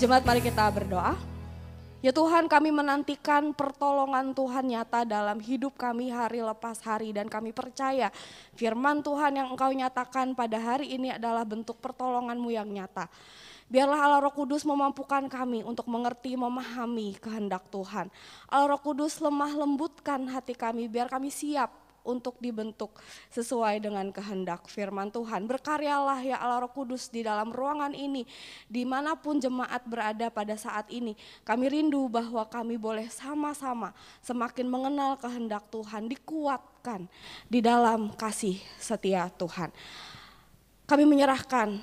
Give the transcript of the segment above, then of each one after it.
Jemaat, mari kita berdoa. Ya Tuhan, kami menantikan pertolongan Tuhan nyata dalam hidup kami hari lepas hari, dan kami percaya firman Tuhan yang Engkau nyatakan pada hari ini adalah bentuk pertolongan-Mu yang nyata. Biarlah Allah Roh Kudus memampukan kami untuk mengerti, memahami kehendak Tuhan. Allah Roh Kudus lemah lembutkan hati kami, biar kami siap untuk dibentuk sesuai dengan kehendak firman Tuhan. Berkaryalah ya Allah Roh Kudus di dalam ruangan ini, dimanapun jemaat berada pada saat ini. Kami rindu bahwa kami boleh sama-sama semakin mengenal kehendak Tuhan, dikuatkan di dalam kasih setia Tuhan. Kami menyerahkan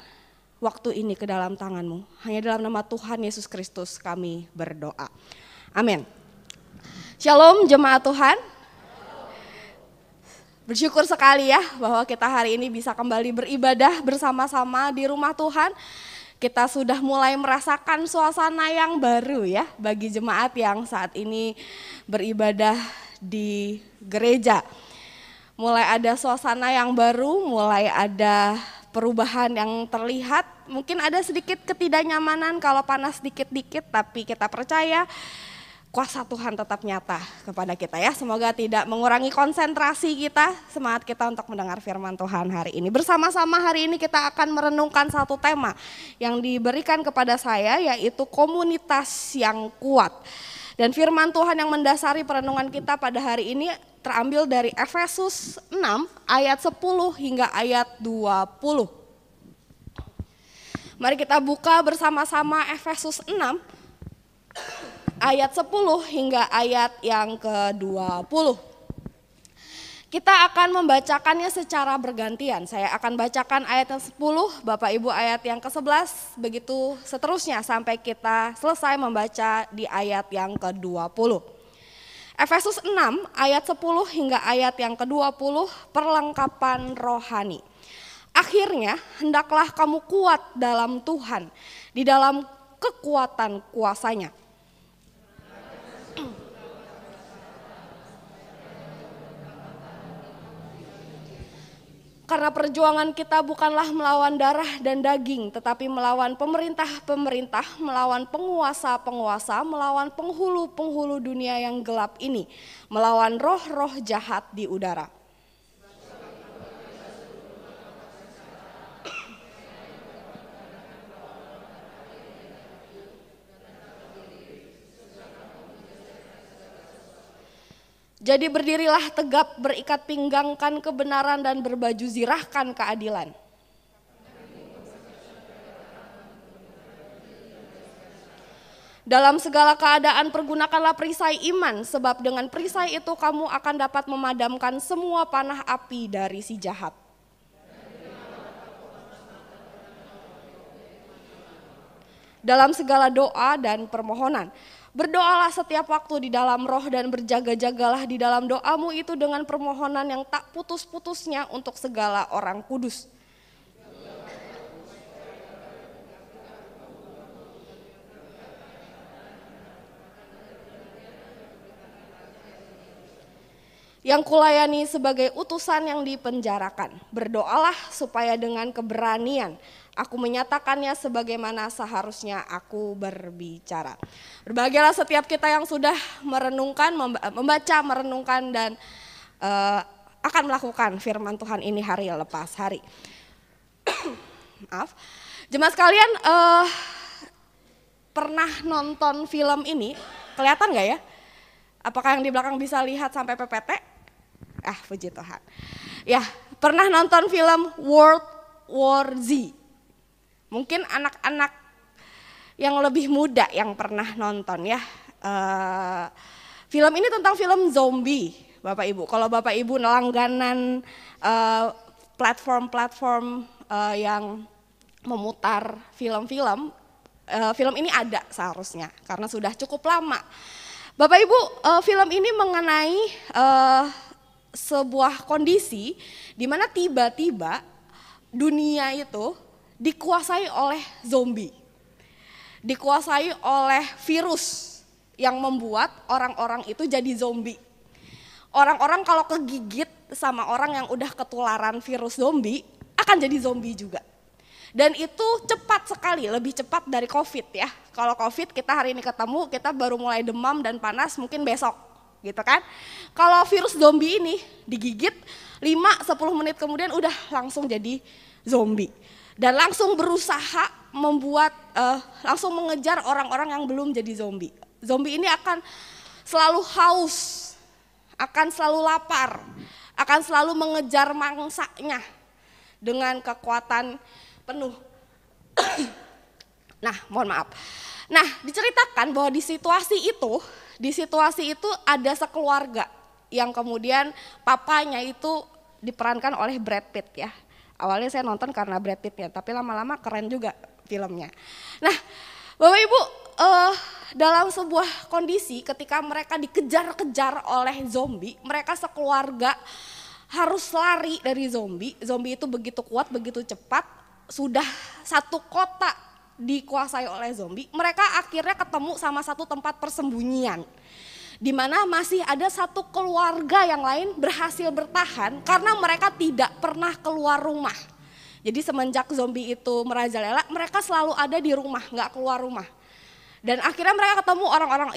waktu ini ke dalam tangan-Mu. Hanya dalam nama Tuhan Yesus Kristus kami berdoa. Amin. Shalom jemaat Tuhan. Bersyukur sekali ya bahwa kita hari ini bisa kembali beribadah bersama-sama di rumah Tuhan. Kita sudah mulai merasakan suasana yang baru ya bagi jemaat yang saat ini beribadah di gereja. Mulai ada suasana yang baru, mulai ada perubahan yang terlihat. Mungkin ada sedikit ketidaknyamanan kalau panas dikit-dikit, tapi kita percaya kuasa Tuhan tetap nyata kepada kita ya. Semoga tidak mengurangi konsentrasi kita, semangat kita untuk mendengar firman Tuhan hari ini. Bersama-sama hari ini kita akan merenungkan satu tema yang diberikan kepada saya, yaitu komunitas yang kuat. Dan firman Tuhan yang mendasari perenungan kita pada hari ini terambil dari Efesus 6 ayat 10 hingga ayat 20. Mari kita buka bersama-sama Efesus 6 ayat 10 hingga ayat yang ke-20. Kita akan membacakannya secara bergantian. Saya akan bacakan ayat yang 10, Bapak Ibu ayat yang ke-11, begitu seterusnya sampai kita selesai membaca di ayat yang ke-20. Efesus 6 ayat 10 hingga ayat yang ke-20, perlengkapan rohani. Akhirnya hendaklah kamu kuat dalam Tuhan, di dalam kekuatan kuasa-Nya. Karena perjuangan kita bukanlah melawan darah dan daging, tetapi melawan pemerintah-pemerintah, melawan penguasa-penguasa, melawan penghulu-penghulu dunia yang gelap ini, melawan roh-roh jahat di udara. Jadi berdirilah tegap, berikat pinggangkan kebenaran dan berbaju zirahkan keadilan. Dalam segala keadaan pergunakanlah perisai iman, sebab dengan perisai itu kamu akan dapat memadamkan semua panah api dari si jahat. Dalam segala doa dan permohonan, berdoalah setiap waktu di dalam roh dan berjaga-jagalah di dalam doamu itu dengan permohonan yang tak putus-putusnya untuk segala orang kudus. Yang kulayani sebagai utusan yang dipenjarakan, berdoalah supaya dengan keberanian aku menyatakannya sebagaimana seharusnya aku berbicara. Berbahagialah setiap kita yang sudah merenungkan, membaca, merenungkan dan akan melakukan firman Tuhan ini hari lepas hari. Maaf, jemaat sekalian, pernah nonton film ini? Kelihatan nggak ya? Apakah yang di belakang bisa lihat sampai PPT? Puji Tuhan. Ya, pernah nonton film World War Z? Mungkin anak-anak yang lebih muda yang pernah nonton ya. Film ini tentang film zombie, Bapak Ibu. Kalau Bapak Ibu langganan platform-platform yang memutar film-film, film ini ada seharusnya karena sudah cukup lama. Bapak Ibu, film ini mengenai sebuah kondisi di mana tiba-tiba dunia itu dikuasai oleh zombie, dikuasai oleh virus yang membuat orang-orang itu jadi zombie. Orang-orang kalau kegigit sama orang yang udah ketularan virus zombie akan jadi zombie juga. Dan itu cepat sekali, lebih cepat dari COVID ya. Kalau COVID kita hari ini ketemu, kita baru mulai demam dan panas mungkin besok gitu kan. Kalau virus zombie ini digigit 5-10 menit kemudian udah langsung jadi zombie. Dan langsung berusaha langsung mengejar orang-orang yang belum jadi zombie. Zombie ini akan selalu haus, akan selalu lapar, akan selalu mengejar mangsanya dengan kekuatan penuh. Nah, mohon maaf. Nah, diceritakan bahwa di situasi itu ada sekeluarga yang kemudian papanya itu diperankan oleh Brad Pitt ya. Awalnya saya nonton karena Brad Pitt-nya, tapi lama-lama keren juga filmnya. Nah, Bapak Ibu, dalam sebuah kondisi ketika mereka dikejar-kejar oleh zombie, mereka sekeluarga harus lari dari zombie. Zombie itu begitu kuat, begitu cepat, sudah satu kota dikuasai oleh zombie. Mereka akhirnya ketemu sama satu tempat persembunyian, di mana masih ada satu keluarga yang lain berhasil bertahan karena mereka tidak pernah keluar rumah. Jadi semenjak zombie itu merajalela, mereka selalu ada di rumah, nggak keluar rumah. Dan akhirnya mereka ketemu orang-orang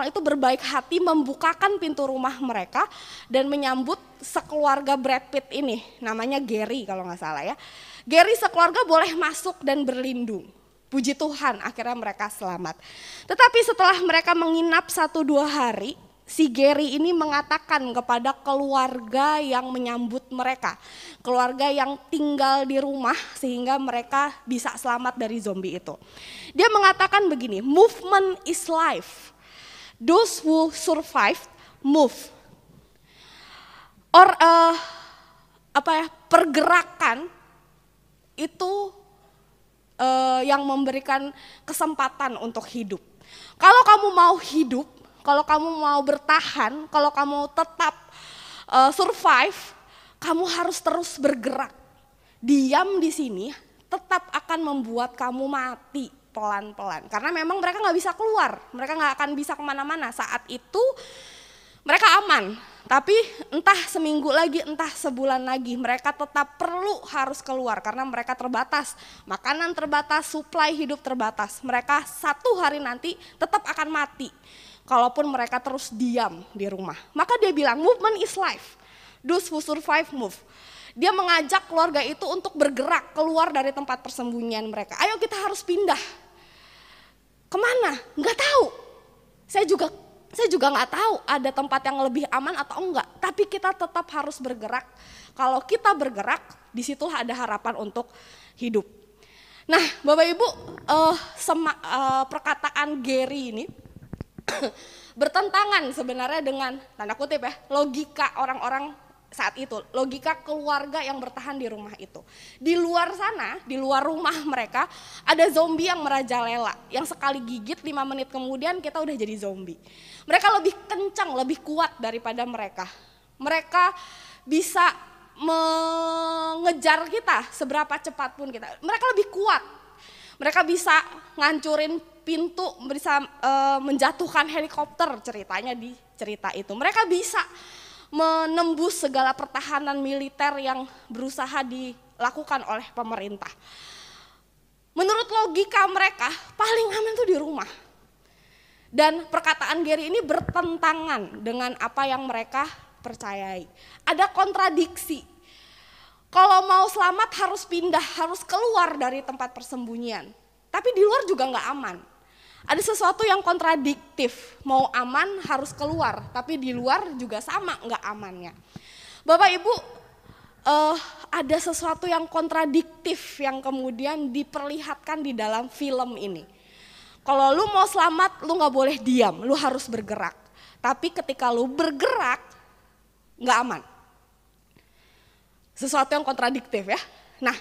itu berbaik hati membukakan pintu rumah mereka dan menyambut sekeluarga Brad Pitt ini, namanya Gary kalau nggak salah ya. Gary sekeluarga boleh masuk dan berlindung. Puji Tuhan akhirnya mereka selamat. Tetapi setelah mereka menginap 1-2 hari, si Gary ini mengatakan kepada keluarga yang menyambut mereka, keluarga yang tinggal di rumah sehingga mereka bisa selamat dari zombie itu. Dia mengatakan begini, movement is life. Those who survived move. Pergerakan itu yang memberikan kesempatan untuk hidup. Kalau kamu mau hidup, kalau kamu mau bertahan, kalau kamu tetap survive, kamu harus terus bergerak. Diam di sini tetap akan membuat kamu mati pelan-pelan. Karena memang mereka nggak bisa keluar, mereka nggak akan bisa kemana-mana. Saat itu mereka aman, tapi entah seminggu lagi, entah sebulan lagi, mereka tetap harus keluar karena mereka terbatas. Makanan terbatas, suplai hidup terbatas. Mereka 1 hari nanti tetap akan mati. Kalaupun mereka terus diam di rumah. Maka dia bilang movement is life, those who survive move. Dia mengajak keluarga itu untuk bergerak keluar dari tempat persembunyian mereka. Ayo kita harus pindah. Kemana? Nggak tahu. Saya juga nggak tahu ada tempat yang lebih aman atau enggak. Tapi kita tetap harus bergerak. Kalau kita bergerak, disitulah ada harapan untuk hidup. Nah, Bapak Ibu, perkataan Gary ini bertentangan sebenarnya dengan tanda kutip ya logika orang-orang saat itu, logika keluarga yang bertahan di rumah itu. Di luar sana, di luar rumah mereka ada zombie yang merajalela, yang sekali gigit 5 menit kemudian kita udah jadi zombie. Mereka lebih kencang, lebih kuat daripada mereka. Mereka bisa mengejar kita seberapa cepat pun kita. Mereka lebih kuat. Mereka bisa ngancurin pintu, bisa menjatuhkan helikopter, ceritanya di cerita itu. Mereka bisa menembus segala pertahanan militer yang berusaha dilakukan oleh pemerintah. Menurut logika mereka, paling aman itu di rumah. Dan perkataan Gary ini bertentangan dengan apa yang mereka percayai. Ada kontradiksi. Kalau mau selamat harus pindah, harus keluar dari tempat persembunyian. Tapi di luar juga nggak aman. Ada sesuatu yang kontradiktif, mau aman harus keluar, tapi di luar juga sama nggak amannya. Bapak Ibu, ada sesuatu yang kontradiktif yang kemudian diperlihatkan di dalam film ini. Kalau lu mau selamat, lu nggak boleh diam, lu harus bergerak. Tapi ketika lu bergerak, nggak aman. Sesuatu yang kontradiktif ya. Nah,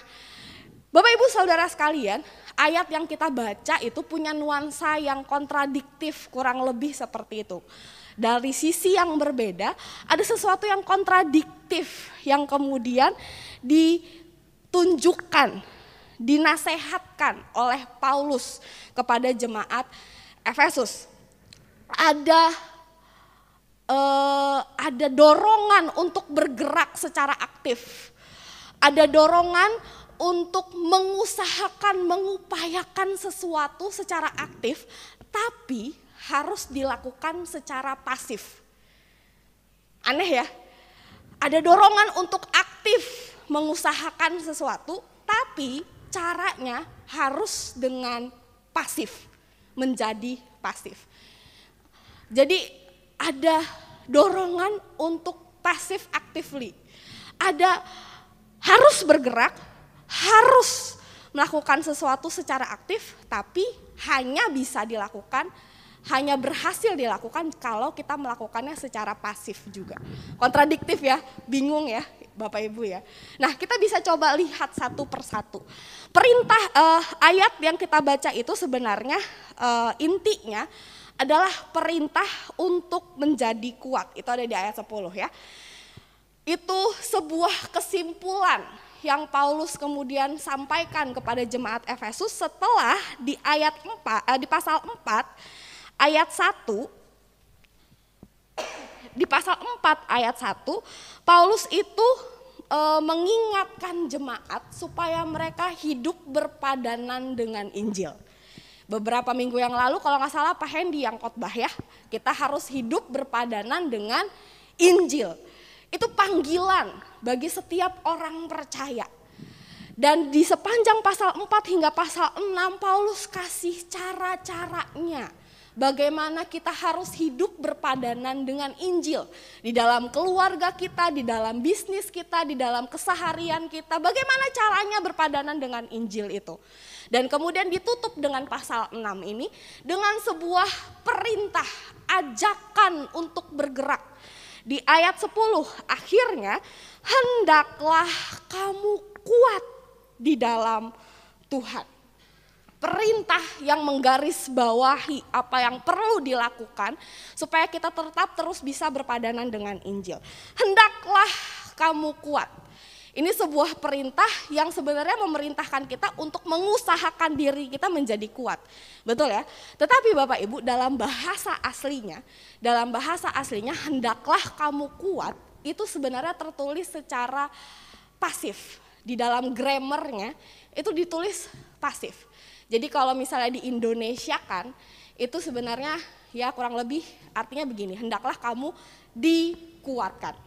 Bapak Ibu Saudara sekalian, ayat yang kita baca itu punya nuansa yang kontradiktif, kurang lebih seperti itu. Dari sisi yang berbeda, ada sesuatu yang kontradiktif yang kemudian ditunjukkan, dinasehatkan oleh Paulus kepada jemaat Efesus. Ada dorongan untuk bergerak secara aktif. Ada dorongan untuk mengusahakan, mengupayakan sesuatu secara aktif, tapi harus dilakukan secara pasif. Aneh ya? Ada dorongan untuk aktif mengusahakan sesuatu, tapi caranya harus dengan pasif, menjadi pasif. Jadi ada dorongan untuk pasif actively. Ada harus bergerak, harus melakukan sesuatu secara aktif, tapi hanya bisa dilakukan, hanya berhasil dilakukan kalau kita melakukannya secara pasif juga. Kontradiktif ya, bingung ya Bapak Ibu ya. Nah, kita bisa coba lihat satu persatu. Perintah ayat yang kita baca itu sebenarnya intinya adalah perintah untuk menjadi kuat. Itu ada di ayat 10 ya. Itu sebuah kesimpulan yang Paulus kemudian sampaikan kepada jemaat Efesus setelah di ayat 4, di pasal 4 ayat 1, di pasal 4 ayat 1, Paulus itu mengingatkan jemaat supaya mereka hidup berpadanan dengan Injil. Beberapa minggu yang lalu kalau nggak salah Pak Hendy yang khotbah ya, kita harus hidup berpadanan dengan Injil. Itu panggilan bagi setiap orang percaya. Dan di sepanjang pasal 4 hingga pasal 6 Paulus kasih cara-caranya. Bagaimana kita harus hidup berpadanan dengan Injil. Di dalam keluarga kita, di dalam bisnis kita, di dalam keseharian kita. Bagaimana caranya berpadanan dengan Injil itu. Dan kemudian ditutup dengan pasal 6 ini dengan sebuah perintah, ajakan untuk bergerak. Di ayat 10 akhirnya, hendaklah kamu kuat di dalam Tuhan. Perintah yang menggarisbawahi apa yang perlu dilakukan supaya kita tetap terus bisa berpadanan dengan Injil. Hendaklah kamu kuat. Ini sebuah perintah yang sebenarnya memerintahkan kita untuk mengusahakan diri kita menjadi kuat. Betul ya? Tetapi Bapak Ibu dalam bahasa aslinya hendaklah kamu kuat itu sebenarnya tertulis secara pasif. Di dalam grammarnya itu ditulis pasif. Jadi kalau misalnya di Indonesia kan itu sebenarnya ya kurang lebih artinya begini, hendaklah kamu dikuatkan.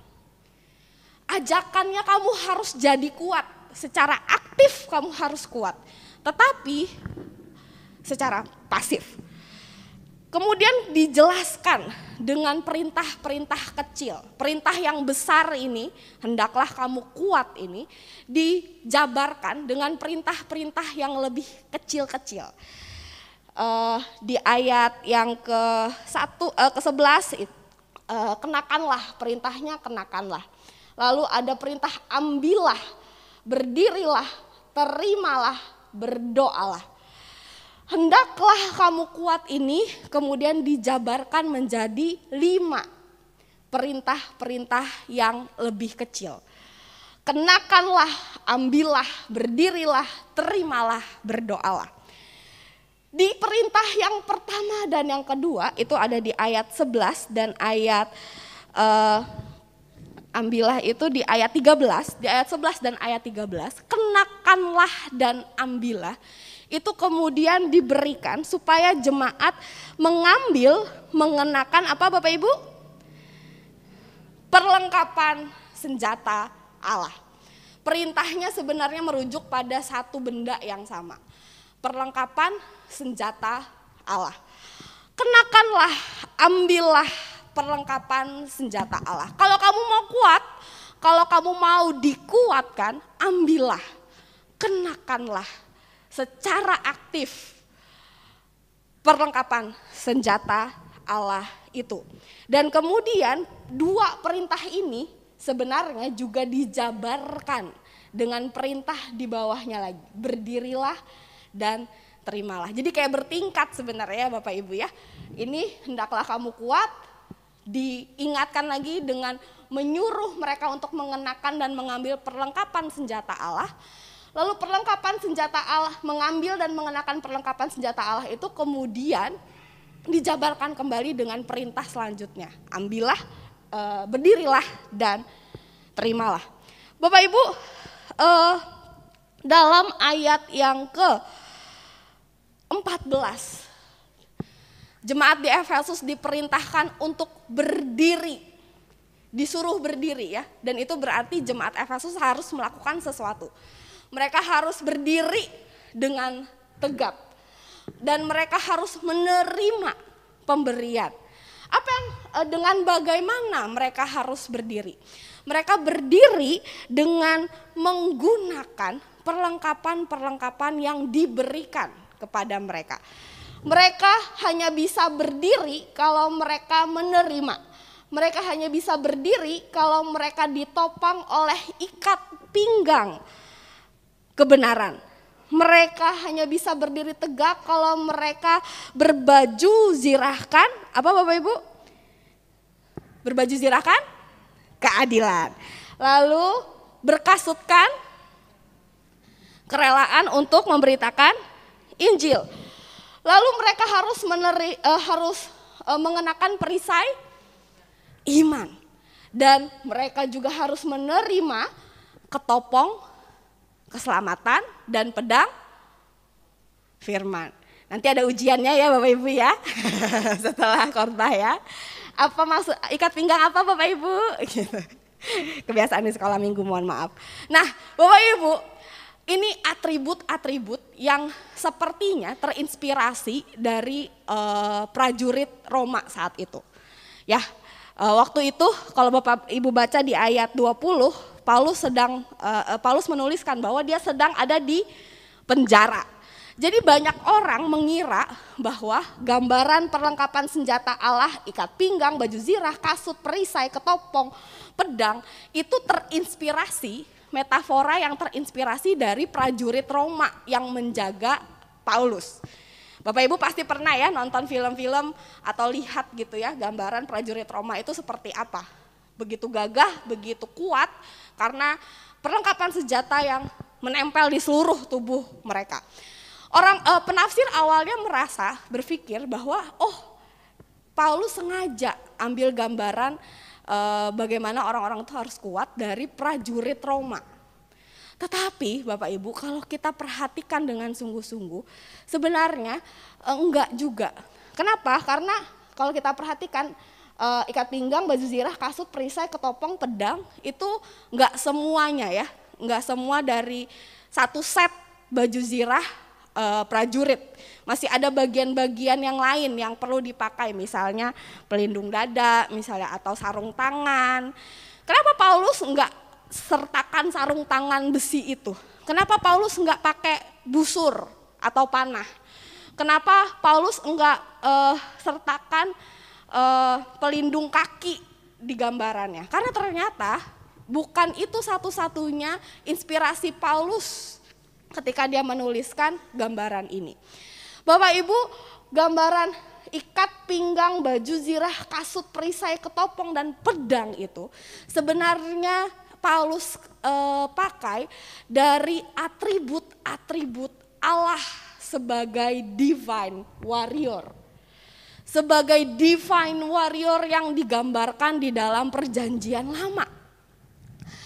Ajakannya kamu harus jadi kuat, secara aktif kamu harus kuat, tetapi secara pasif. Kemudian dijelaskan dengan perintah-perintah kecil. Perintah yang besar ini, hendaklah kamu kuat ini, dijabarkan dengan perintah-perintah yang lebih kecil-kecil. Di ayat yang ke-11, kenakanlah, perintahnya kenakanlah. Lalu ada perintah ambillah, berdirilah, terimalah, berdoalah. Hendaklah kamu kuat ini kemudian dijabarkan menjadi 5 perintah-perintah yang lebih kecil. Kenakanlah, ambillah, berdirilah, terimalah, berdoalah. Di perintah yang pertama dan yang kedua itu ada di ayat 11 dan ayat ambillah itu di ayat 13, di ayat 11 dan ayat 13, kenakanlah dan ambillah. Itu kemudian diberikan supaya jemaat mengenakan apa Bapak Ibu? Perlengkapan senjata Allah. Perintahnya sebenarnya merujuk pada satu benda yang sama. Perlengkapan senjata Allah. Kenakanlah, ambillah perlengkapan senjata Allah. Kalau kamu mau kuat, kalau kamu mau dikuatkan, ambillah, kenakanlah secara aktif perlengkapan senjata Allah itu. Dan kemudian 2 perintah ini sebenarnya juga dijabarkan dengan perintah di bawahnya lagi. Berdirilah dan terimalah. Jadi kayak bertingkat sebenarnya Bapak Ibu ya. Ini hendaklah kamu kuat, diingatkan lagi dengan menyuruh mereka untuk mengenakan dan mengambil perlengkapan senjata Allah. Lalu perlengkapan senjata Allah, mengambil dan mengenakan perlengkapan senjata Allah itu kemudian dijabarkan kembali dengan perintah selanjutnya. Ambillah, berdirilah dan terimalah. Bapak Ibu, Dalam ayat yang ke-14, jemaat di Efesus diperintahkan untuk berdiri, disuruh berdiri ya, dan itu berarti jemaat Efesus harus melakukan sesuatu. Mereka harus berdiri dengan tegap dan mereka harus menerima pemberian. Apa yang dengan bagaimana mereka harus berdiri? Mereka berdiri dengan menggunakan perlengkapan-perlengkapan yang diberikan kepada mereka. Mereka hanya bisa berdiri kalau mereka menerima. Mereka hanya bisa berdiri kalau mereka ditopang oleh ikat pinggang kebenaran. Mereka hanya bisa berdiri tegak kalau mereka berbaju zirahkan, apa Bapak Ibu? Berbaju zirahkan keadilan. Lalu berkasutkan kerelaan untuk memberitakan Injil. Lalu mereka harus mengenakan perisai iman. Dan mereka juga harus menerima ketopong keselamatan dan pedang firman. Nanti ada ujiannya ya Bapak Ibu ya. Setelah khotbah ya. Apa maksud ikat pinggang apa Bapak Ibu? Kebiasaan di sekolah minggu, mohon maaf. Nah Bapak Ibu, ini atribut-atribut yang sepertinya terinspirasi dari prajurit Roma saat itu. Ya, waktu itu kalau Bapak Ibu baca di ayat 20, Paulus menuliskan bahwa dia sedang ada di penjara. Jadi banyak orang mengira bahwa gambaran perlengkapan senjata Allah, ikat pinggang, baju zirah, kasut, perisai, ketopong, pedang itu terinspirasi, metafora yang terinspirasi dari prajurit Roma yang menjaga Paulus. Bapak Ibu pasti pernah ya nonton film-film atau lihat gitu ya gambaran prajurit Roma itu seperti apa. Begitu gagah, begitu kuat karena perlengkapan senjata yang menempel di seluruh tubuh mereka. Orang penafsir awalnya berpikir bahwa Paulus sengaja ambil gambaran bagaimana orang-orang itu harus kuat dari prajurit Roma. Tetapi Bapak Ibu kalau kita perhatikan dengan sungguh-sungguh sebenarnya enggak juga. Kenapa? Karena kalau kita perhatikan ikat pinggang, baju zirah, kasut, perisai, ketopong, pedang itu enggak semuanya ya. Enggak semua dari satu set baju zirah prajurit. Masih ada bagian-bagian yang lain yang perlu dipakai, misalnya pelindung dada, misalnya atau sarung tangan. Kenapa Paulus enggak sertakan sarung tangan besi itu? Kenapa Paulus enggak pakai busur atau panah? Kenapa Paulus enggak sertakan pelindung kaki di gambarannya? Karena ternyata bukan itu satu-satunya inspirasi Paulus ketika dia menuliskan gambaran ini. Bapak Ibu, gambaran ikat pinggang, baju zirah, kasut, perisai, ketopong, dan pedang itu sebenarnya Paulus pakai dari atribut-atribut Allah sebagai divine warrior. Sebagai divine warrior yang digambarkan di dalam perjanjian lama.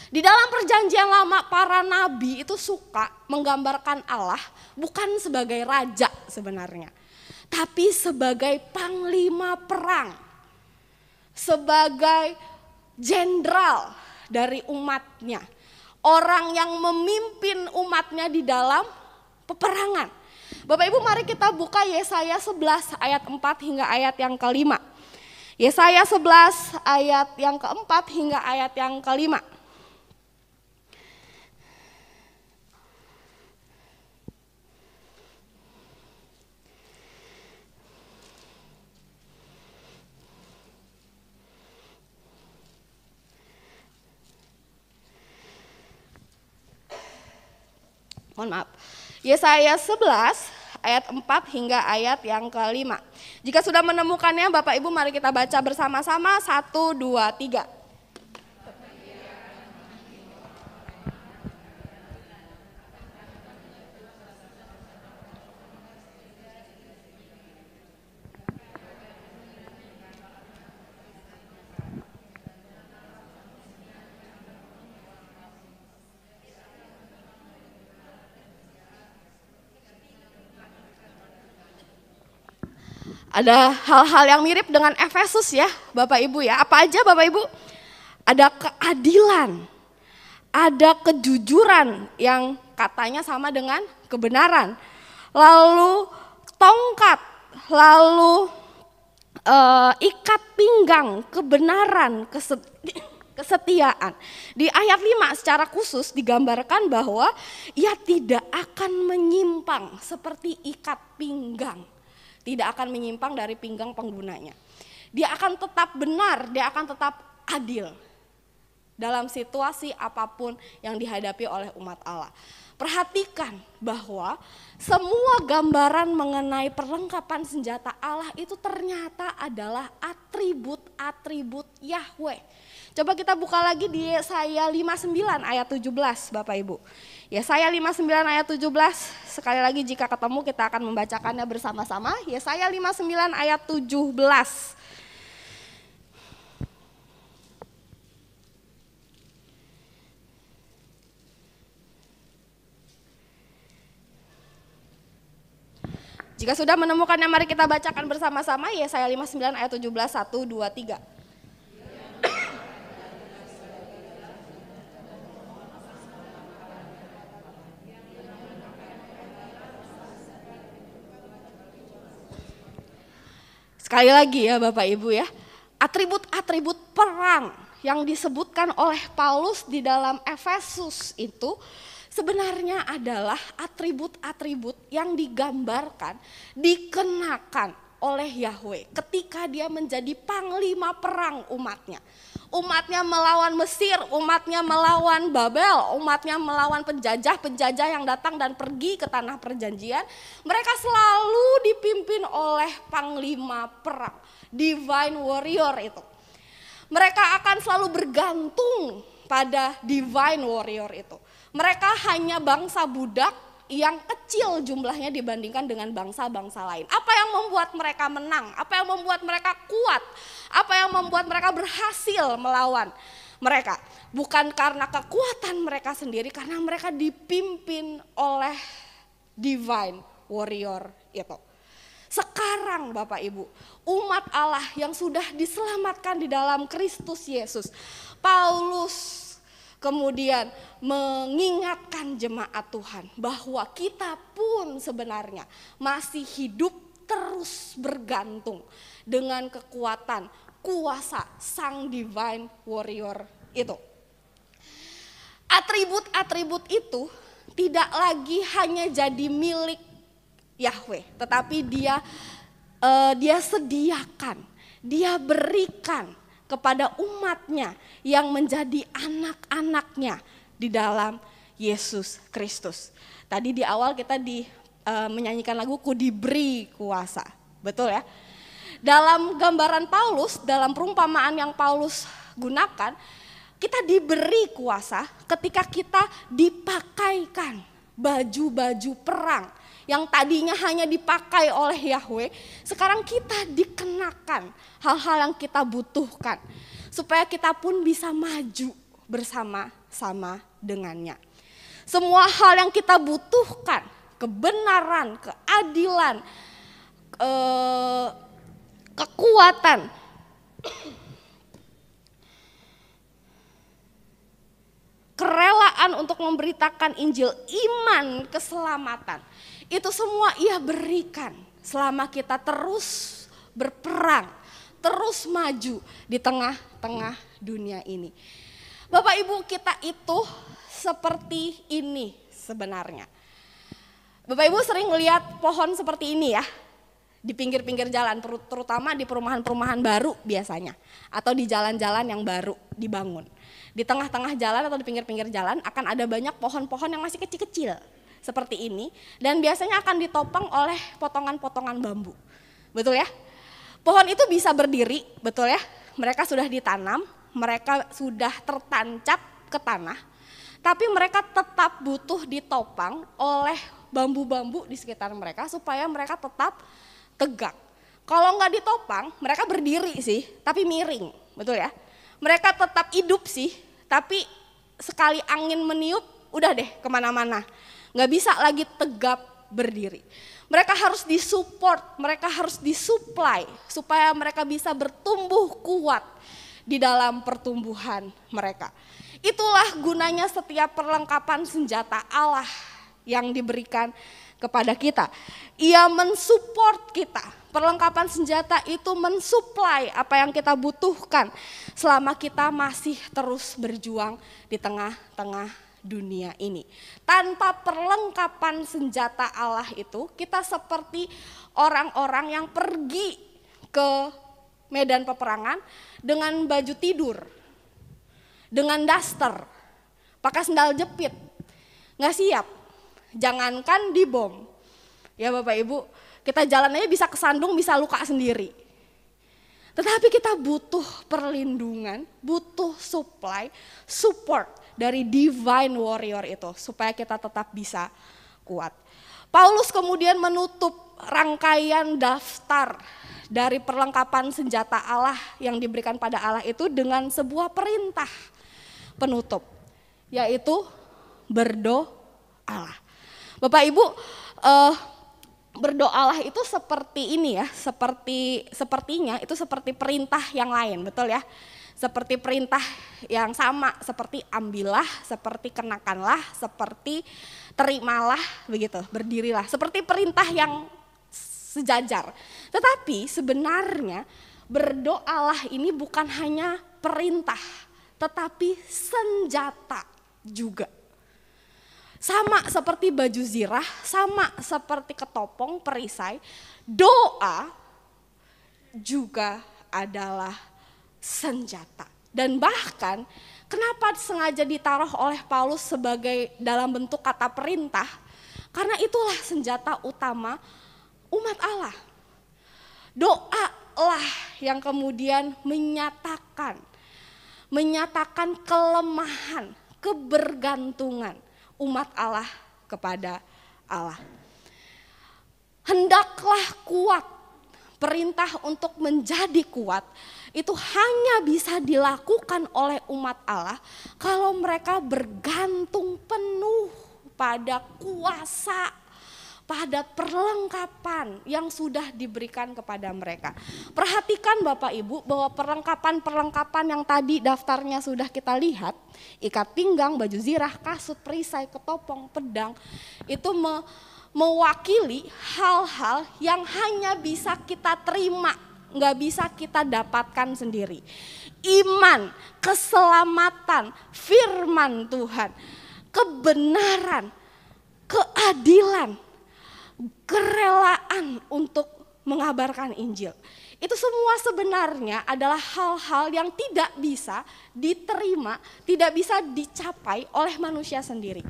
Di dalam perjanjian lama para nabi itu suka menggambarkan Allah bukan sebagai raja sebenarnya. Tapi sebagai panglima perang. Sebagai jenderal dari umatnya. Orang yang memimpin umatnya di dalam peperangan. Bapak Ibu mari kita buka Yesaya 11 ayat 4 hingga ayat yang ke-5. Yesaya 11 ayat yang ke-4 hingga ayat yang ke-5. Mohon maaf. Yesaya 11 ayat 4 hingga ayat yang ke-5. Jika sudah menemukannya Bapak Ibu mari kita baca bersama-sama 1, 2, 3. Ada hal-hal yang mirip dengan Efesus ya Bapak Ibu ya. Apa aja Bapak Ibu? Ada keadilan, ada kejujuran yang katanya sama dengan kebenaran. Lalu tongkat, lalu ikat pinggang, kebenaran, kesetiaan. Di ayat 5 secara khusus digambarkan bahwa ia tidak akan menyimpang seperti ikat pinggang. Tidak akan menyimpang dari pinggang penggunanya. Dia akan tetap benar, dia akan tetap adil dalam situasi apapun yang dihadapi oleh umat Allah. Perhatikan bahwa semua gambaran mengenai perlengkapan senjata Allah itu ternyata adalah atribut-atribut Yahweh. Coba kita buka lagi di Yesaya 59 ayat 17 Bapak Ibu. Yesaya 59 ayat 17, sekali lagi jika ketemu kita akan membacakannya bersama-sama. Yesaya 59 ayat 17. Jika sudah menemukannya mari kita bacakan bersama-sama Yesaya 59 ayat 17, 1, 2, 3. Sekali lagi ya Bapak Ibu ya, atribut-atribut perang yang disebutkan oleh Paulus di dalam Efesus itu sebenarnya adalah atribut-atribut yang digambarkan, dikenakan oleh Yahweh ketika dia menjadi panglima perang umatnya. Umatnya melawan Mesir, umatnya melawan Babel, umatnya melawan penjajah-penjajah yang datang dan pergi ke tanah perjanjian. Mereka selalu dipimpin oleh panglima perang, divine warrior itu. Mereka akan selalu bergantung pada divine warrior itu. Mereka hanya bangsa budak yang kecil jumlahnya dibandingkan dengan bangsa-bangsa lain. Apa yang membuat mereka menang? Apa yang membuat mereka kuat? Apa yang membuat mereka berhasil melawan mereka? Bukan karena kekuatan mereka sendiri, karena mereka dipimpin oleh divine warrior itu. Sekarang Bapak Ibu, umat Allah yang sudah diselamatkan di dalam Kristus Yesus, Paulus kemudian mengingatkan jemaat Tuhan bahwa kita pun sebenarnya masih hidup terus bergantung dengan kekuatan, kuasa sang divine warrior itu. Atribut-atribut itu tidak lagi hanya jadi milik Yahweh, tetapi dia sediakan, dia berikan kepada umatnya yang menjadi anak-anaknya di dalam Yesus Kristus. Tadi di awal kita menyanyikan lagu Ku Diberi Kuasa, betul ya? Dalam gambaran Paulus, dalam perumpamaan yang Paulus gunakan, kita diberi kuasa ketika kita dipakaikan baju-baju perang yang tadinya hanya dipakai oleh Yahweh, sekarang kita dikenakan hal-hal yang kita butuhkan supaya kita pun bisa maju bersama-sama dengannya. Semua hal yang kita butuhkan, kebenaran, keadilan, kekuatan, kerelaan untuk memberitakan Injil, iman, keselamatan. Itu semua ia berikan selama kita terus berperang, terus maju di tengah-tengah dunia ini. Bapak Ibu, kita itu seperti ini sebenarnya. Bapak Ibu sering melihat pohon seperti ini ya, di pinggir-pinggir jalan, terutama di perumahan-perumahan baru biasanya, atau di jalan-jalan yang baru dibangun. Di tengah-tengah jalan atau di pinggir-pinggir jalan akan ada banyak pohon-pohon yang masih kecil-kecil seperti ini, dan biasanya akan ditopang oleh potongan-potongan bambu. Betul ya? Pohon itu bisa berdiri, betul ya? Mereka sudah ditanam, mereka sudah tertancap ke tanah, tapi mereka tetap butuh ditopang oleh bambu-bambu di sekitar mereka supaya mereka tetap tegak. Kalau nggak ditopang, mereka berdiri sih, tapi miring, betul ya? Mereka tetap hidup sih, tapi sekali angin meniup, udah deh kemana-mana. Nggak bisa lagi tegap berdiri. Mereka harus disupport, mereka harus disuplai supaya mereka bisa bertumbuh kuat di dalam pertumbuhan mereka. Itulah gunanya setiap perlengkapan senjata Allah yang diberikan kepada kita. Ia mensupport kita. Perlengkapan senjata itu mensuplai apa yang kita butuhkan selama kita masih terus berjuang di tengah-tengah dunia ini. Tanpa perlengkapan senjata Allah itu, kita seperti orang-orang yang pergi ke medan peperangan dengan baju tidur, dengan daster, pakai sendal jepit, nggak siap. Jangankan dibom, ya Bapak Ibu, kita jalan aja bisa kesandung, bisa luka sendiri. Tetapi kita butuh perlindungan, butuh support dari divine warrior itu supaya kita tetap bisa kuat. Paulus kemudian menutup rangkaian daftar dari perlengkapan senjata Allah yang diberikan pada Allah itu dengan sebuah perintah penutup, yaitu berdoalah. Bapak Ibu, berdoalah itu seperti ini ya, sepertinya itu seperti perintah yang lain, betul ya? Seperti perintah yang sama, seperti ambillah, seperti kenakanlah, seperti terimalah, begitu, berdirilah. Seperti perintah yang sejajar. Tetapi sebenarnya berdoalah ini bukan hanya perintah, tetapi senjata juga. Sama seperti baju zirah, sama seperti ketopong, perisai, doa juga adalah senjata. Dan bahkan kenapa sengaja ditaruh oleh Paulus sebagai dalam bentuk kata perintah? Karena itulah senjata utama umat Allah. Doalah yang kemudian menyatakan kelemahan, kebergantungan umat Allah kepada Allah. Hendaklah kuat. Perintah untuk menjadi kuat itu hanya bisa dilakukan oleh umat Allah kalau mereka bergantung penuh pada kuasa, pada perlengkapan yang sudah diberikan kepada mereka. Perhatikan Bapak Ibu bahwa perlengkapan yang tadi daftarnya sudah kita lihat, ikat pinggang, baju zirah, kasut, perisai, ketopong, pedang, itu mewakili hal-hal yang hanya bisa kita terima, nggak bisa kita dapatkan sendiri. Iman, keselamatan, firman Tuhan, kebenaran, keadilan, kerelaan untuk mengabarkan Injil. Itu semua sebenarnya adalah hal-hal yang tidak bisa diterima, tidak bisa dicapai oleh manusia sendiri.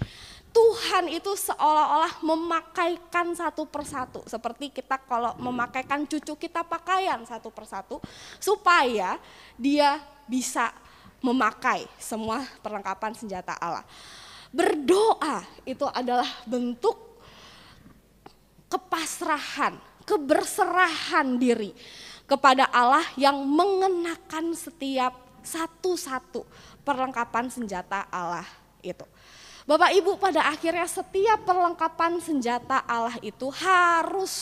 Tuhan itu seolah-olah memakaikan satu persatu, seperti kita kalau memakaikan cucu kita pakaian satu persatu, supaya dia bisa memakai semua perlengkapan senjata Allah. Berdoa itu adalah bentuk kepasrahan, keberserahan diri kepada Allah yang mengenakan setiap satu-satu perlengkapan senjata Allah itu. Bapak Ibu, pada akhirnya setiap perlengkapan senjata Allah itu harus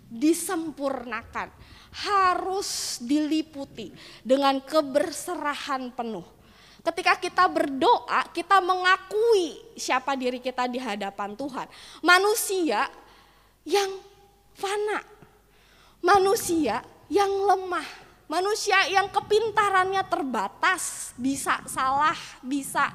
disempurnakan, harus diliputi dengan keberserahan penuh. Ketika kita berdoa, kita mengakui siapa diri kita di hadapan Tuhan. Manusia yang fana, manusia yang lemah, manusia yang kepintarannya terbatas, bisa salah, bisa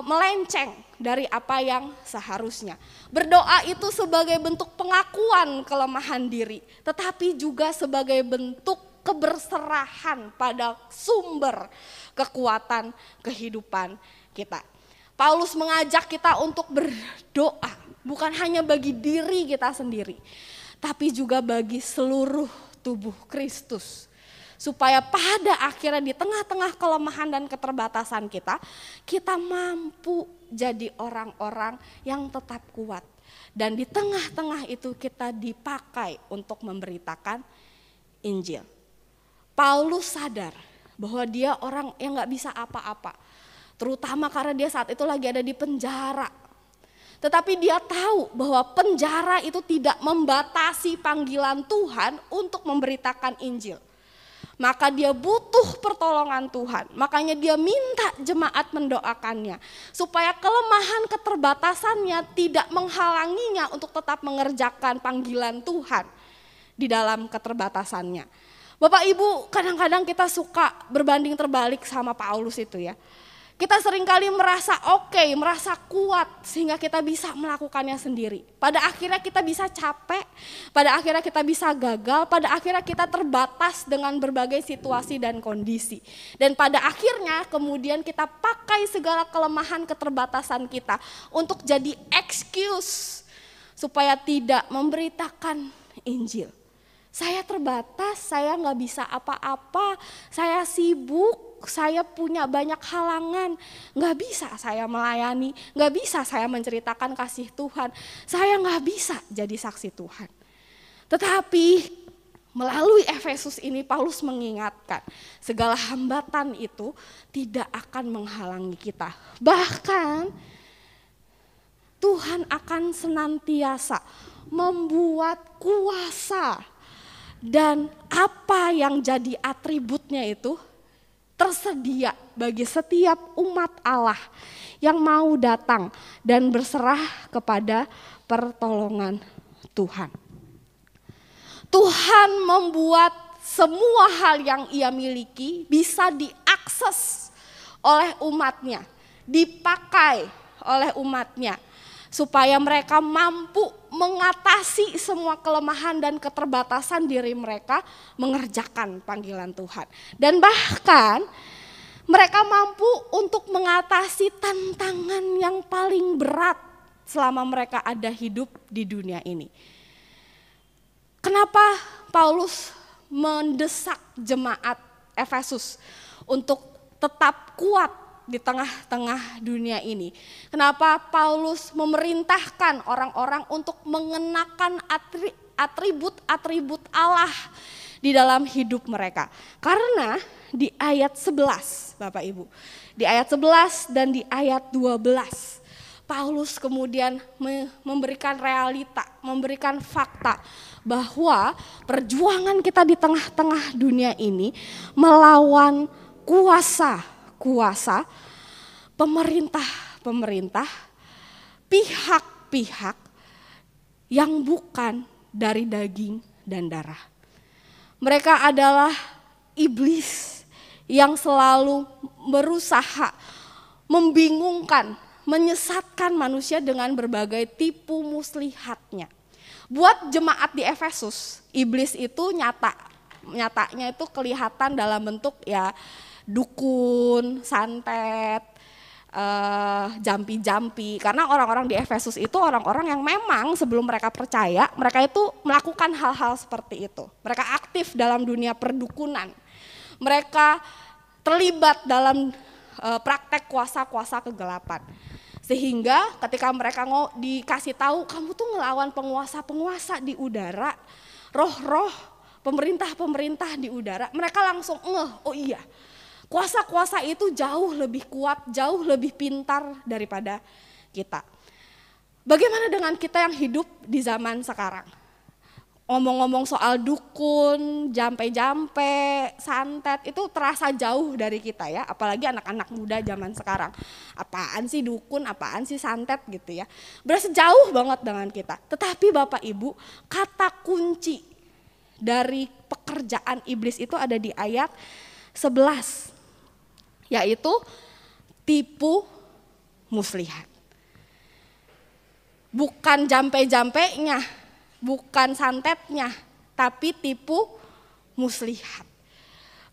melenceng dari apa yang seharusnya. Berdoa itu sebagai bentuk pengakuan kelemahan diri, tetapi juga sebagai bentuk keberserahan pada sumber kekuatan kehidupan kita. Paulus mengajak kita untuk berdoa, bukan hanya bagi diri kita sendiri, tapi juga bagi seluruh tubuh Kristus. Supaya pada akhirnya di tengah-tengah kelemahan dan keterbatasan kita, kita mampu jadi orang-orang yang tetap kuat. Dan di tengah-tengah itu kita dipakai untuk memberitakan Injil. Paulus sadar bahwa dia orang yang gak bisa apa-apa. Terutama karena dia saat itu lagi ada di penjara. Tetapi dia tahu bahwa penjara itu tidak membatasi panggilan Tuhan untuk memberitakan Injil. Maka dia butuh pertolongan Tuhan. Makanya dia minta jemaat mendoakannya. Supaya kelemahan keterbatasannya tidak menghalanginya untuk tetap mengerjakan panggilan Tuhan di dalam keterbatasannya. Bapak Ibu, kadang-kadang kita suka berbanding terbalik sama Paulus itu ya. Kita seringkali merasa merasa kuat sehingga kita bisa melakukannya sendiri. Pada akhirnya kita bisa capek, pada akhirnya kita bisa gagal, pada akhirnya kita terbatas dengan berbagai situasi dan kondisi. Dan pada akhirnya kemudian kita pakai segala kelemahan keterbatasan kita untuk jadi excuse supaya tidak memberitakan Injil. Saya terbatas, saya nggak bisa apa-apa, saya sibuk, saya punya banyak halangan, nggak bisa saya melayani, nggak bisa saya menceritakan kasih Tuhan, saya nggak bisa jadi saksi Tuhan. Tetapi melalui Efesus ini Paulus mengingatkan segala hambatan itu tidak akan menghalangi kita. Bahkan Tuhan akan senantiasa membuat kuasa dan apa yang jadi atributnya itu tersedia bagi setiap umat Allah yang mau datang dan berserah kepada pertolongan Tuhan. Tuhan membuat semua hal yang ia miliki bisa diakses oleh umatnya, dipakai oleh umatnya, supaya mereka mampu mengatasi semua kelemahan dan keterbatasan diri mereka mengerjakan panggilan Tuhan. Dan bahkan mereka mampu untuk mengatasi tantangan yang paling berat selama mereka ada hidup di dunia ini. Kenapa Paulus mendesak jemaat Efesus untuk tetap kuat di tengah-tengah dunia ini? Kenapa Paulus memerintahkan orang-orang untuk mengenakan atribut-atribut Allah di dalam hidup mereka? Karena di ayat 11 Bapak Ibu, di ayat 11 dan di ayat 12 Paulus kemudian memberikan realita, memberikan fakta bahwa perjuangan kita di tengah-tengah dunia ini melawan kuasa, pemerintah, pihak-pihak yang bukan dari daging dan darah. Mereka adalah iblis yang selalu berusaha membingungkan, menyesatkan manusia dengan berbagai tipu muslihatnya. Buat jemaat di Efesus, iblis itu nyatanya itu kelihatan dalam bentuk ya dukun, santet, jampi-jampi. Karena orang-orang di Efesus itu orang-orang yang memang sebelum mereka percaya, mereka itu melakukan hal-hal seperti itu. Mereka aktif dalam dunia perdukunan. Mereka terlibat dalam praktek kuasa-kuasa kegelapan. Sehingga ketika mereka dikasih tahu, kamu tuh ngelawan penguasa-penguasa di udara, roh-roh, pemerintah-pemerintah di udara, mereka langsung oh iya. Kuasa-kuasa itu jauh lebih kuat, jauh lebih pintar daripada kita. Bagaimana dengan kita yang hidup di zaman sekarang? Ngomong-ngomong soal dukun, jampe-jampe, santet, itu terasa jauh dari kita ya. Apalagi anak-anak muda zaman sekarang. Apaan sih dukun, apaan sih santet gitu ya. Berasa jauh banget dengan kita. Tetapi Bapak Ibu, kata kunci dari pekerjaan iblis itu ada di ayat 11. Yaitu tipu muslihat. Bukan jampe-jampenya, bukan santetnya, tapi tipu muslihat.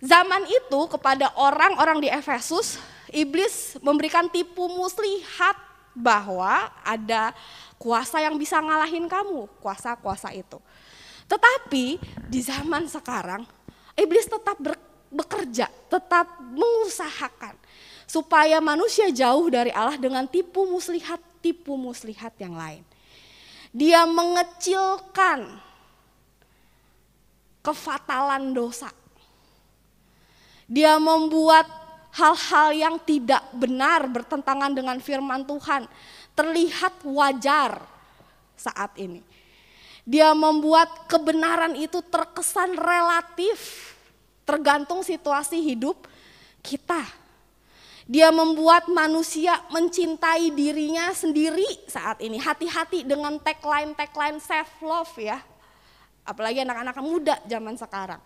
Zaman itu kepada orang-orang di Efesus, iblis memberikan tipu muslihat bahwa ada kuasa yang bisa ngalahin kamu, kuasa-kuasa itu. Tetapi di zaman sekarang, iblis tetap bekerja, tetap mengusahakan supaya manusia jauh dari Allah dengan tipu muslihat yang lain. Dia mengecilkan kefatalan dosa. Dia membuat hal-hal yang tidak benar bertentangan dengan firman Tuhan terlihat wajar saat ini. Dia membuat kebenaran itu terkesan relatif, tergantung situasi hidup kita. Dia membuat manusia mencintai dirinya sendiri saat ini. Hati-hati dengan tagline self love ya. Apalagi anak-anak muda zaman sekarang.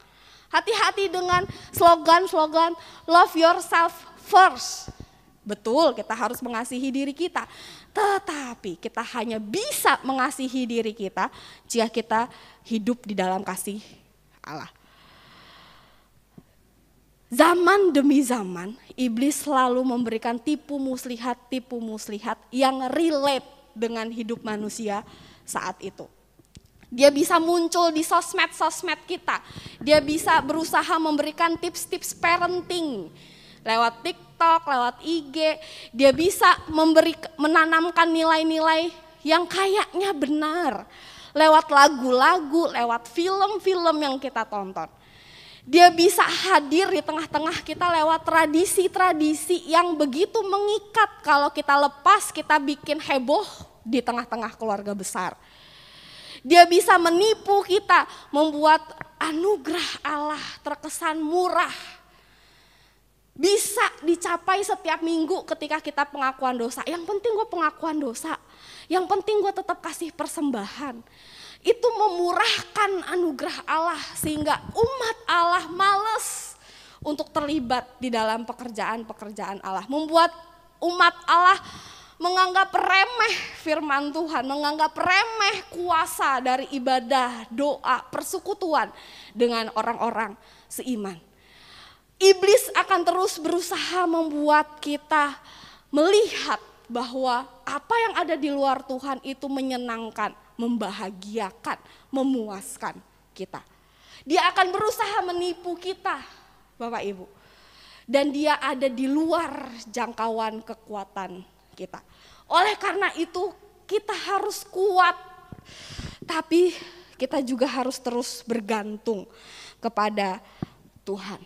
Hati-hati dengan slogan-slogan love yourself first. Betul, kita harus mengasihi diri kita. Tetapi kita hanya bisa mengasihi diri kita jika kita hidup di dalam kasih Allah. Zaman demi zaman, iblis selalu memberikan tipu muslihat yang relate dengan hidup manusia saat itu. Dia bisa muncul di sosmed kita. Dia bisa berusaha memberikan tips-tips parenting lewat TikTok, lewat IG. Dia bisa menanamkan nilai-nilai yang kayaknya benar lewat lagu-lagu, lewat film-film yang kita tonton. Dia bisa hadir di tengah-tengah kita lewat tradisi-tradisi yang begitu mengikat. Kalau kita lepas, kita bikin heboh di tengah-tengah keluarga besar. Dia bisa menipu kita, membuat anugerah Allah terkesan murah. Bisa dicapai setiap minggu ketika kita pengakuan dosa. Yang penting gue pengakuan dosa, yang penting gue tetap kasih persembahan. Itu memurahkan anugerah Allah sehingga umat Allah malas untuk terlibat di dalam pekerjaan-pekerjaan Allah. Membuat umat Allah menganggap remeh firman Tuhan, menganggap remeh kuasa dari ibadah, doa, persekutuan dengan orang-orang seiman. Iblis akan terus berusaha membuat kita melihat bahwa apa yang ada di luar Tuhan itu menyenangkan, membahagiakan, memuaskan kita. Dia akan berusaha menipu kita, Bapak Ibu. Dan dia ada di luar jangkauan kekuatan kita. Oleh karena itu kita harus kuat, tapi kita juga harus terus bergantung kepada Tuhan.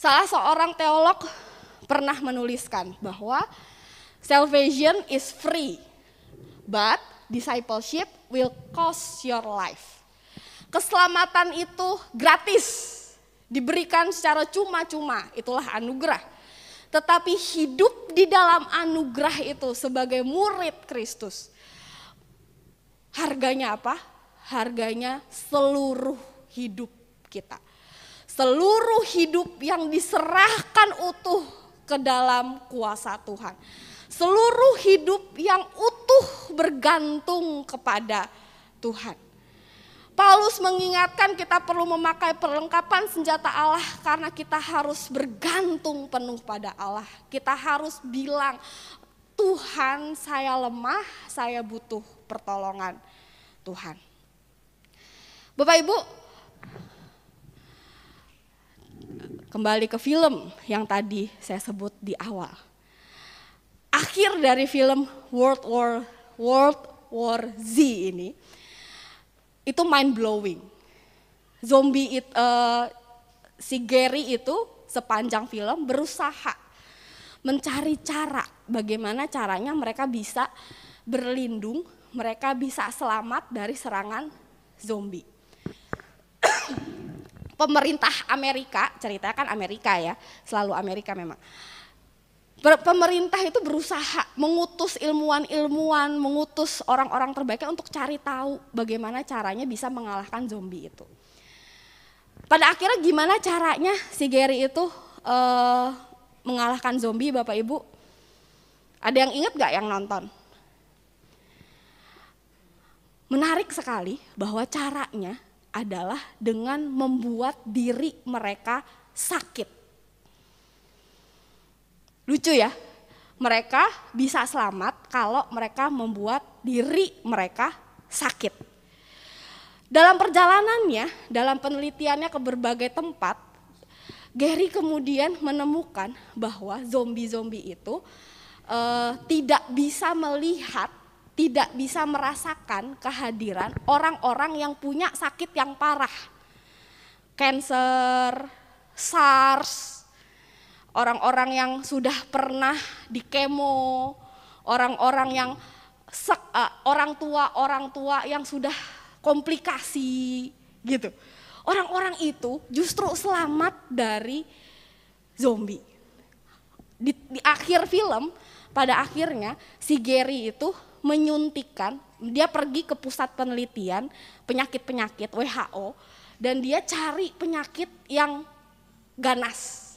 Salah seorang teolog pernah menuliskan bahwa salvation is free, but discipleship will cost your life. Keselamatan itu gratis, diberikan secara cuma-cuma, itulah anugerah. Tetapi hidup di dalam anugerah itu sebagai murid Kristus, harganya apa? Harganya seluruh hidup kita. Seluruh hidup yang diserahkan utuh ke dalam kuasa Tuhan. Seluruh hidup yang utuh bergantung kepada Tuhan. Paulus mengingatkan kita perlu memakai perlengkapan senjata Allah karena kita harus bergantung penuh pada Allah. Kita harus bilang, Tuhan saya lemah, saya butuh pertolongan Tuhan. Bapak Ibu, kembali ke film yang tadi saya sebut di awal. Akhir dari film World War Z ini, itu mind blowing. Si Gary itu sepanjang film berusaha mencari cara bagaimana caranya mereka bisa berlindung, mereka bisa selamat dari serangan zombie. Pemerintah Amerika, ceritanya kan Amerika ya, selalu Amerika memang. Pemerintah itu berusaha mengutus ilmuwan-ilmuwan, mengutus orang-orang terbaiknya untuk cari tahu bagaimana caranya bisa mengalahkan zombie itu. Pada akhirnya gimana caranya si Gary itu mengalahkan zombie, Bapak Ibu? Ada yang ingat gak yang nonton? Menarik sekali bahwa caranya adalah dengan membuat diri mereka sakit. Lucu ya, mereka bisa selamat kalau mereka membuat diri mereka sakit. Dalam perjalanannya, dalam penelitiannya ke berbagai tempat, Gary kemudian menemukan bahwa zombie-zombie itu tidak bisa melihat, tidak bisa merasakan kehadiran orang-orang yang punya sakit yang parah. Cancer, SARS, orang-orang yang sudah pernah di kemo, orang-orang yang orang tua yang sudah komplikasi gitu. Orang-orang itu justru selamat dari zombie. Di akhir film, pada akhirnya si Gary itu menyuntikkan, dia pergi ke pusat penelitian penyakit-penyakit WHO dan dia cari penyakit yang ganas.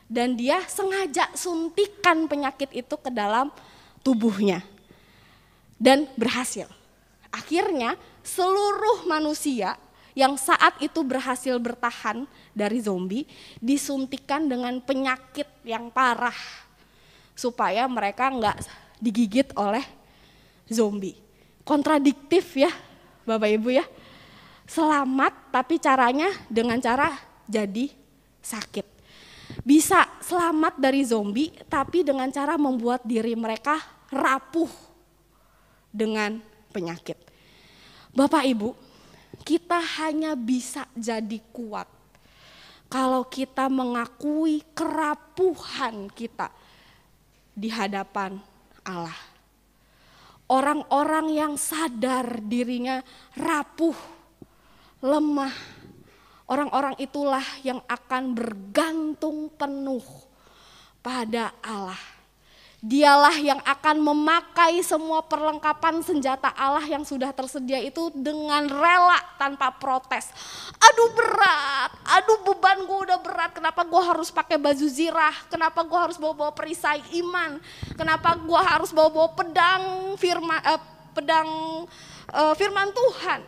Dan dia sengaja suntikan penyakit itu ke dalam tubuhnya. Dan berhasil. Akhirnya seluruh manusia yang saat itu berhasil bertahan dari zombie disuntikan dengan penyakit yang parah supaya mereka enggak digigit oleh zombie. Kontradiktif ya Bapak Ibu ya. Selamat tapi caranya dengan cara jadi sakit. Bisa selamat dari zombie tapi dengan cara membuat diri mereka rapuh dengan penyakit. Bapak Ibu, kita hanya bisa jadi kuat kalau kita mengakui kerapuhan kita di hadapan Allah. Orang-orang yang sadar dirinya rapuh, lemah, orang-orang itulah yang akan bergantung penuh pada Allah. Dialah yang akan memakai semua perlengkapan senjata Allah yang sudah tersedia itu dengan rela tanpa protes. Aduh berat, aduh beban gue udah berat, kenapa gue harus pakai baju zirah, kenapa gue harus bawa-bawa perisai iman, kenapa gue harus bawa-bawa pedang firman Tuhan,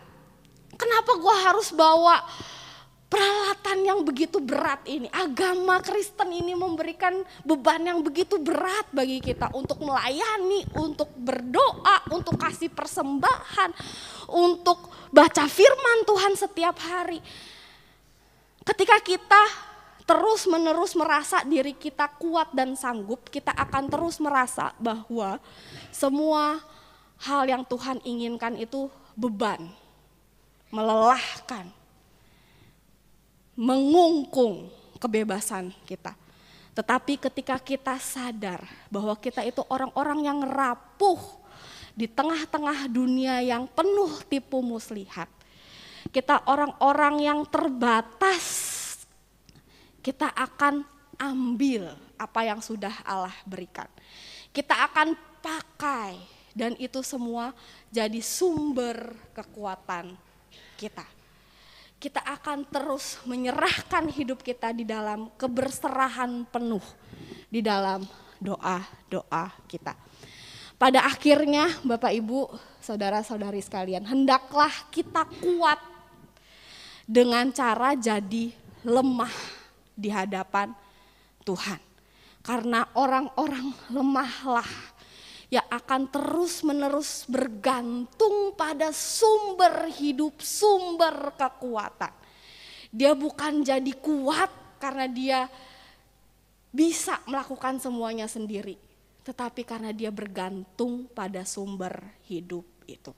kenapa gue harus bawa peralatan yang begitu berat ini. Agama Kristen ini memberikan beban yang begitu berat bagi kita untuk melayani, untuk berdoa, untuk kasih persembahan, untuk baca firman Tuhan setiap hari. Ketika kita terus-menerus merasa diri kita kuat dan sanggup, kita akan terus merasa bahwa semua hal yang Tuhan inginkan itu beban, melelahkan, mengungkung kebebasan kita. Tetapi ketika kita sadar bahwa kita itu orang-orang yang rapuh di tengah-tengah dunia yang penuh tipu muslihat, kita orang-orang yang terbatas, kita akan ambil apa yang sudah Allah berikan. Kita akan pakai dan itu semua jadi sumber kekuatan kita. Kita akan terus menyerahkan hidup kita di dalam keberserahan penuh di dalam doa-doa kita. Pada akhirnya Bapak Ibu, saudara-saudari sekalian, hendaklah kita kuat dengan cara jadi lemah di hadapan Tuhan. Karena orang-orang lemahlah yang akan terus-menerus bergantung pada sumber hidup, sumber kekuatan. Dia bukan jadi kuat karena dia bisa melakukan semuanya sendiri, tetapi karena dia bergantung pada sumber hidup itu.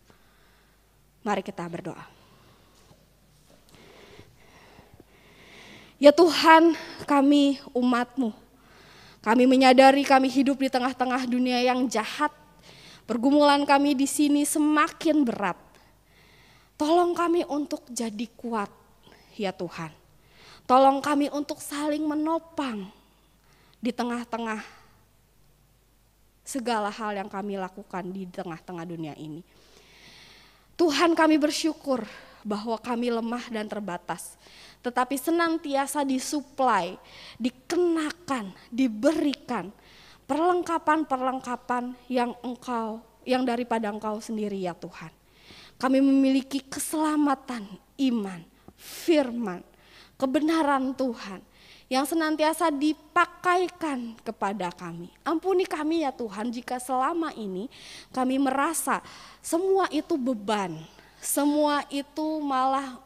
Mari kita berdoa. Ya Tuhan, kami umat-Mu. Kami menyadari kami hidup di tengah-tengah dunia yang jahat. Pergumulan kami di sini semakin berat. Tolong kami untuk jadi kuat, ya Tuhan. Tolong kami untuk saling menopang di tengah-tengah segala hal yang kami lakukan di tengah-tengah dunia ini. Tuhan, kami bersyukur bahwa kami lemah dan terbatas, tetapi senantiasa disuplai, dikenakan, diberikan perlengkapan-perlengkapan yang daripada Engkau sendiri ya Tuhan. Kami memiliki keselamatan, iman, firman, kebenaran Tuhan yang senantiasa dipakaikan kepada kami. Ampuni kami ya Tuhan jika selama ini kami merasa semua itu beban, semua itu malah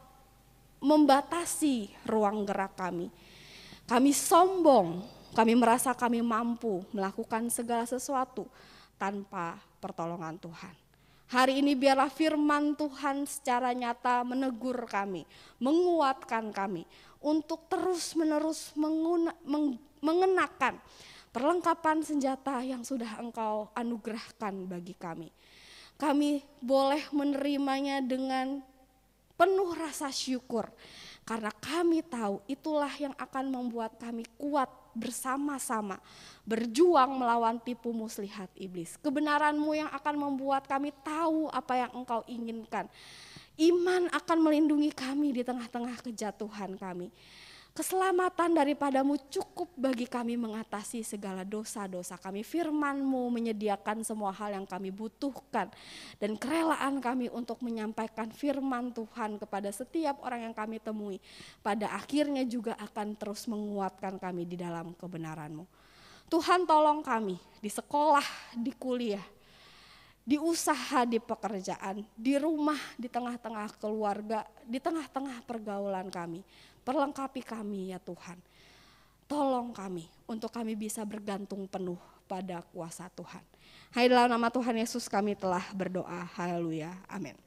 membatasi ruang gerak kami. Kami sombong, kami merasa kami mampu melakukan segala sesuatu tanpa pertolongan Tuhan. Hari ini biarlah firman Tuhan secara nyata menegur kami, menguatkan kami untuk terus-menerus mengenakan perlengkapan senjata yang sudah Engkau anugerahkan bagi kami. Kami boleh menerimanya dengan penuh rasa syukur, karena kami tahu itulah yang akan membuat kami kuat bersama-sama berjuang melawan tipu muslihat iblis. Kebenaran-Mu yang akan membuat kami tahu apa yang Engkau inginkan. Iman akan melindungi kami di tengah-tengah kejatuhan kami. Keselamatan daripada-Mu cukup bagi kami mengatasi segala dosa-dosa kami. Firman-Mu menyediakan semua hal yang kami butuhkan. Dan kerelaan kami untuk menyampaikan firman Tuhan kepada setiap orang yang kami temui, pada akhirnya juga akan terus menguatkan kami di dalam kebenaran-Mu. Tuhan, tolong kami di sekolah, di kuliah, di usaha, di pekerjaan, di rumah, di tengah-tengah keluarga, di tengah-tengah pergaulan kami. Perlengkapi kami ya Tuhan. Tolong kami untuk kami bisa bergantung penuh pada kuasa Tuhan. Hai, dalam nama Tuhan Yesus kami telah berdoa. Haleluya. Amin.